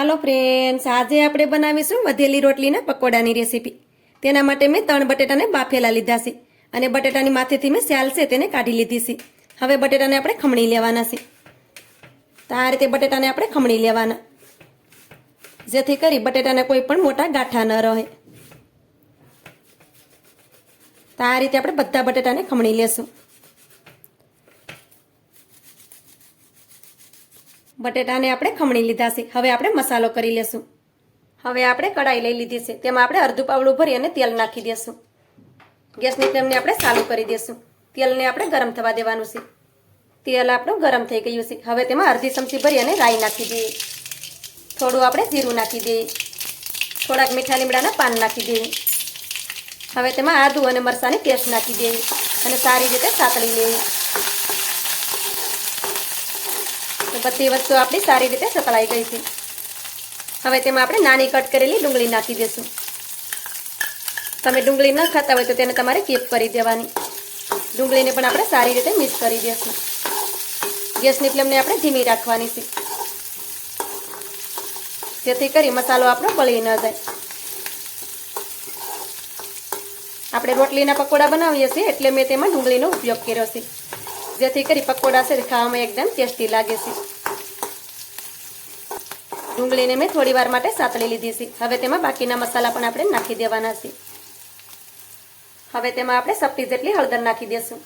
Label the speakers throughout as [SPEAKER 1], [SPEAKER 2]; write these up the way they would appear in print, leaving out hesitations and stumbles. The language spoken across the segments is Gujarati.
[SPEAKER 1] હાલો ફ્રેન્ડ્સ, આજે આપણે બનાવીશું વધેલી રોટલીના પકોડાની રેસીપી. તેના માટે મેં 3 બટેટાને બાફેલા લીધા છે અને બટેટાની માથેથી મેં સ્યાલ છે તેને કાઢી લીધી છે. હવે બટેટાને આપણે ખમણી લેવાના છે. તો આ રીતે બટેટાને આપણે ખમણી લેવાના, જેથી કરી બટેટાને કોઈ પણ મોટા ગાંઠા ન રહે. તો આ રીતે આપણે બધા બટેટાને ખમણી લેશું. બટેટાને આપણે ખમણી લીધા છે. હવે આપણે મસાલો કરી લેશું. હવે આપણે કડાઈ લઈ લીધી છે, તેમાં આપણે અડધું પાવડું ભરી અને તેલ નાખી દેશું. ગેસની ફ્લેમને આપણે ચાલુ કરી દેશું. તેલને આપણે ગરમ થવા દેવાનું છે. તેલ આપણું ગરમ થઈ ગયું છે. હવે તેમાં અડધી ચમચી ભરી અને રાઈ નાખી દઈએ. થોડું આપણે જીરું નાખી દઈએ. થોડાક મીઠા લીમડાના પાન નાખી દઈએ. હવે તેમાં આદુ અને મરચાંની પેસ્ટ નાખી દઈએ અને સારી રીતે સાતળી લઈએ. બધી વસ્તુ આપણી સારી રીતે સતળાઈ ગઈ છે. હવે તેમાં આપણે નાની કટ કરેલી ડુંગળી નાખી દઈશું. તમે ડુંગળી ન ખાતા હોય તો તેને તમારે સ્કીપ કરી દેવાની. ડુંગળીને પણ આપણે સારી રીતે મિક્સ કરી દઈશું. ગેસની ફ્લેમને આપણે ધીમી રાખવાની છે, જેથી કરી મસાલો આપણો બળી ન જાય. આપણે રોટલીના પકોડા બનાવીએ છીએ એટલે મેં તેમાં ડુંગળીનો ઉપયોગ કર્યો છે, જેથી કરી પકોડા છે ખાવામાં એકદમ ટેસ્ટી લાગે છે. ડુંગળીને મેં થોડી વાર માટે સાતળી લીધી છે. હવે તેમાં બાકીના મસાલા પણ આપણે નાખી દેવાના છે. હવે તેમાં આપણે ચપટી જેટલી હળદર નાખી દઈશું.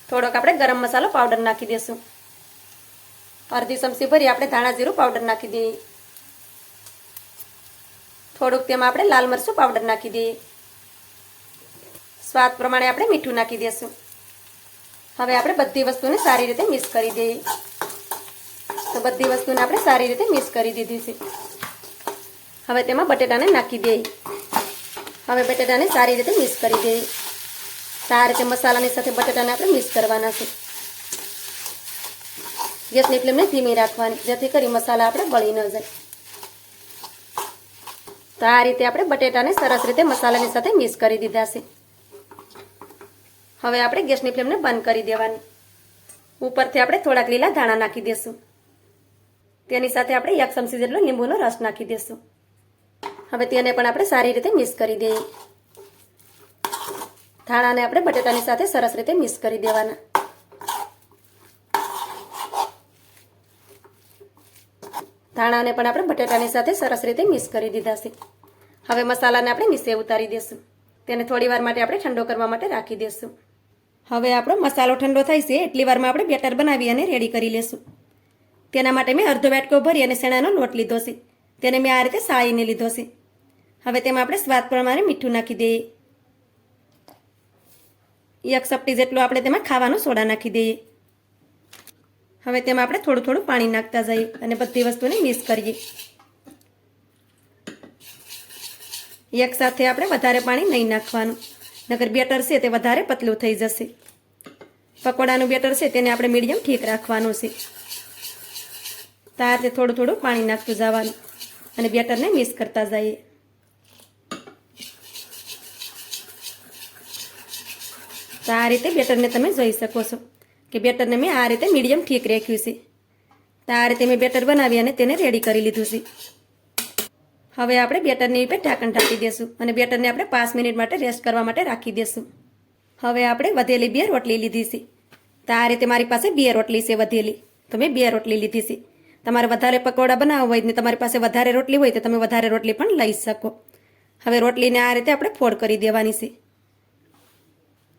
[SPEAKER 1] થોડોક આપણે ગરમ મસાલો પાવડર નાખી દઈશું. અડધી ચમચી ભરી આપણે ધાણા જીરું પાવડર નાખી દઈએ. થોડુંક તેમાં આપણે લાલ મરચું પાવડર નાખી દઈએ. સ્વાદ પ્રમાણે આપણે મીઠું નાખી દઈશું. હવે આપણે બધી વસ્તુને સારી રીતે મિક્સ કરી દઈએ. તો બધી વસ્તુને આપણે સારી રીતે મિક્સ કરી દીધી છે. હવે તેમાં બટેટાને નાખી દઈએ. હવે બટેટાને સારી રીતે મિક્સ કરી દઈએ. આ રીતે મસાલાની સાથે બટેટાને આપણે મિક્સ કરવાના છે. ગેસની ફ્લેમને ધીમી રાખવાની, જેથી કરી મસાલા આપણે બળી ન જાય. તો આ રીતે આપણે બટેટાને સરસ રીતે મસાલાની સાથે મિક્સ કરી દીધા છે. હવે આપણે ગેસની ફ્લેમને બંધ કરી દેવાની. ઉપરથી આપણે થોડાક લીલા ધાણા નાખી દઈશું. તેની સાથે આપણે 1 ચમચી જેટલો લીંબુનો રસ નાખી દઈશું. હવે તેને પણ આપણે સારી રીતે મિક્સ કરી દઈએ. ધાણાને આપણે બટેટાની સાથે સરસ રીતે મિક્સ કરી દેવાના. ધાણાને પણ આપણે બટેટાની સાથે સરસ રીતે મિક્સ કરી દીધા છે. હવે મસાલાને આપણે નીચે ઉતારી દઈશું. તેને થોડી વાર માટે આપણે ઠંડો કરવા માટે રાખી દઈશું. હવે આપણો મસાલો ઠંડો થાય છે એટલી વારમાં આપણે બેટર બનાવી અને રેડી કરી લેશું. તેના માટે મેં અડધો વાટકો ભરી અને ચણાનો લોટ લીધો છે. તેને મેં આ રીતે સાળીને લીધો છે. હવે તેમાં આપણે સ્વાદ પ્રમાણે મીઠું નાખી દઈએ. 1 ચપટી જેટલો આપણે તેમાં ખાવાનો સોડા નાખી દઈએ. હવે તેમાં આપણે થોડું થોડું પાણી નાખતા જઈએ અને બધી વસ્તુને મિક્સ કરીએ. એક સાથે આપણે વધારે પાણી નહીં નાખવાનું, નકર બેટર છે તે વધારે પતલું થઈ જશે. પકોડાનું બેટર છે તેને આપણે મીડિયમ ઠીક રાખવાનું છે. તો આ રીતે થોડું થોડું પાણી નાખતું જવાનું અને બેટરને મિક્સ કરતા જઈએ. તો આ રીતે બેટરને તમે જોઈ શકો છો કે બેટરને મેં આ રીતે મીડિયમ ઠીક રાખ્યું છે. તો આ રીતે મેં બેટર બનાવી અને તેને રેડી કરી લીધું છે. હવે આપણે બેટરની ઉપર ઢાંકણ ઢાંકી દઈશું અને બેટરને આપણે 5 મિનિટ માટે રેસ્ટ કરવા માટે રાખી દઈશું. હવે આપણે વધેલી 2 રોટલી લીધી છે. તો આ રીતે મારી પાસે 2 રોટલી છે વધેલી, તો મેં 2 રોટલી લીધી છે. તમારે વધારે પકોડા બનાવવા હોય ને તમારી પાસે વધારે રોટલી હોય તો તમે વધારે રોટલી પણ લઈ શકો. હવે રોટલીને આ રીતે આપણે ફોલ્ડ કરી દેવાની છે.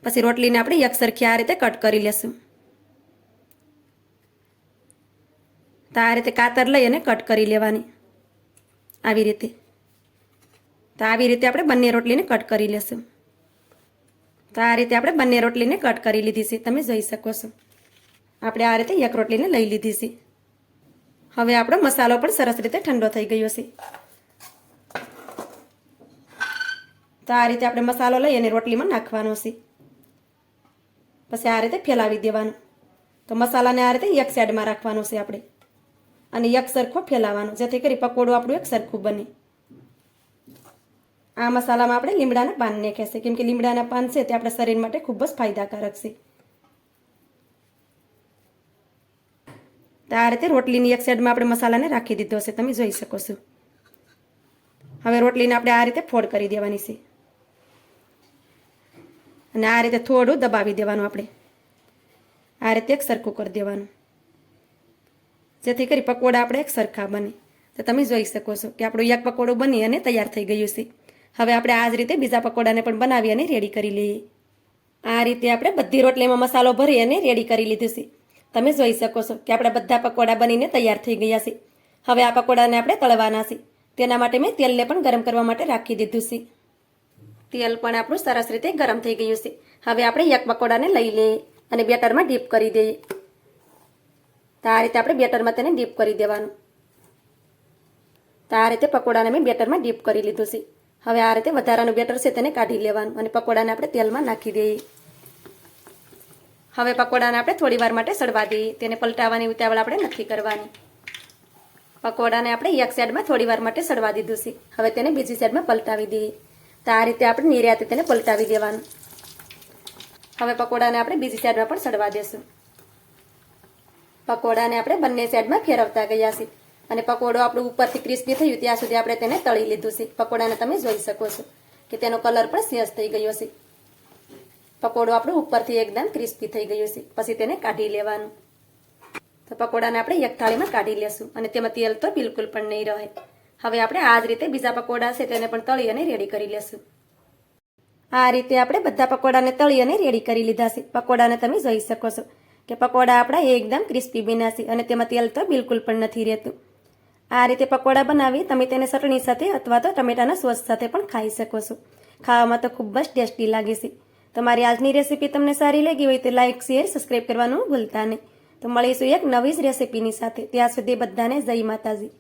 [SPEAKER 1] પછી રોટલીને આપણે એકસરખી આ રીતે કટ કરી લેશું. તો આ રીતે કાતર લઈ અને કટ કરી લેવાની, આવી રીતે. તો આવી રીતે આપણે બંને રોટલીને કટ કરી લેશું. તો આ રીતે આપણે બંને રોટલીને કટ કરી લીધી છે, તમે જોઈ શકો છો. આપણે આ રીતે એક રોટલીને લઈ લીધી છે. હવે આપણો મસાલો પણ સરસ રીતે ઠંડો થઈ ગયો છે. તો આ રીતે આપણે મસાલો લઈ અને રોટલીમાં નાખવાનો છે. પછી આ રીતે ફેલાવી દેવાનું. તો મસાલાને આ રીતે એક સાઈડમાં રાખવાનો છે આપણે અને એક સરખો ફેલાવાનો, જેથી કરી પકોડું આપણું એક સરખું બને. આ મસાલામાં આપણે લીમડાના પાન નાખ્યા છે, કેમ કે લીમડાના પાન છે તે આપણા શરીર માટે ખૂબ જ ફાયદાકારક છે. તો આ રીતે રોટલીની એક સાઈડમાં આપણે મસાલાને રાખી દીધો હશે, તમે જોઈ શકો છો. હવે રોટલીને આપણે આ રીતે ફોલ્ડ કરી દેવાની છે અને આ રીતે થોડું દબાવી દેવાનું. આપણે આ રીતે એક સરખું કરી દેવાનું, જેથી કરી પકોડા આપણે એક સરખા બને. તો તમે જોઈ શકો છો કે આપણું એક પકોડું બની અને તૈયાર થઈ ગયું છે. હવે આપણે આ જ રીતે બીજા પકોડાને પણ બનાવી અને રેડી કરી લઈએ. આ રીતે આપણે બધી રોટલીમાં મસાલો ભરી અને રેડી કરી લીધું છે. તમે જોઈ શકો છો કે આપણા બધા પકોડા બનીને તૈયાર થઈ ગયા છે. હવે આ પકોડાને આપણે તળવાના છે. તેના માટે મેં તેલને પણ ગરમ કરવા માટે રાખી દીધું છે. તેલ પણ આપણું સરસ રીતે ગરમ થઈ ગયું છે. હવે આપણે એક પકોડાને લઈ લઈએ અને બેટરમાં ડીપ કરી દઈએ. તો આ રીતે આપણે બેટરમાં તેને ડીપ કરી દેવાનું. તો આ રીતે પકોડાને મેં બેટરમાં ડીપ કરી લીધું છે. હવે આ રીતે વધારાનું બેટર છે તેને કાઢી લેવાનું અને પકોડાને આપણે તેલમાં નાખી દઈએ. હવે પકોડાને આપણે થોડી વાર માટે સડવા દઈએ. તેને પલટાવવાની ઉતાવળ આપણે નથી કરવાની. પકોડાને આપણે એક સાઈડમાં થોડી વાર માટે સડવા દીધું છે. હવે તેને બીજી સાઈડમાં પલટાવી દઈએ. તો આ રીતે આપણે નિરાતે તેને પલટાવી દેવાનું. હવે પકોડાને આપણે બીજી સાઈડમાં પણ સડવા દેશું. પકોડાને આપણે બંને સાઈડમાં ફેરવતા ગયા છે અને પકોડો આપણું ઉપરથી ક્રિસ્પી થયું ત્યાં સુધી આપણે તેને તળી લીધું છે. પકોડાને તમે જોઈ શકો છો કે તેનો કલર પણ ચેન્જ થઈ ગયો છે. પકોડો આપણું ઉપરથી એકદમ ક્રિસ્પી થઈ ગયું છે. પછી તેને કાઢી લેવાનું. તો પકોડાને આપણે એક થાળીમાં કાઢી લેશું અને તેમાં તેલ તો બિલકુલ પણ નહીં રહે. હવે આપણે આ જ રીતે બીજા પકોડા છે તેને પણ તળી અને રેડી કરી લેશું. આ રીતે આપણે બધા પકોડાને તળી અને રેડી કરી લીધા છે. પકોડાને તમે જોઈ શકો છો કે પકોડા આપણા એકદમ ક્રિસ્પી બન્યા છે અને તેમાં તેલ તો બિલકુલ પણ નથી રહેતું. આ રીતે પકોડા બનાવી તમે તેને ચટણી સાથે અથવા તો ટમેટાના સોસ સાથે પણ ખાઈ શકો છો. ખાવામાં તો ખૂબ જ ટેસ્ટી લાગે છે. તમારી આજની રેસીપી તમને સારી લાગી હોય તો લાઇક, શેર, સબસ્ક્રાઈબ કરવાનું ભૂલતા નહીં. તો મળીશું એક નવી જ રેસીપીની સાથે. ત્યાં સુધી બધાને જય માતાજી.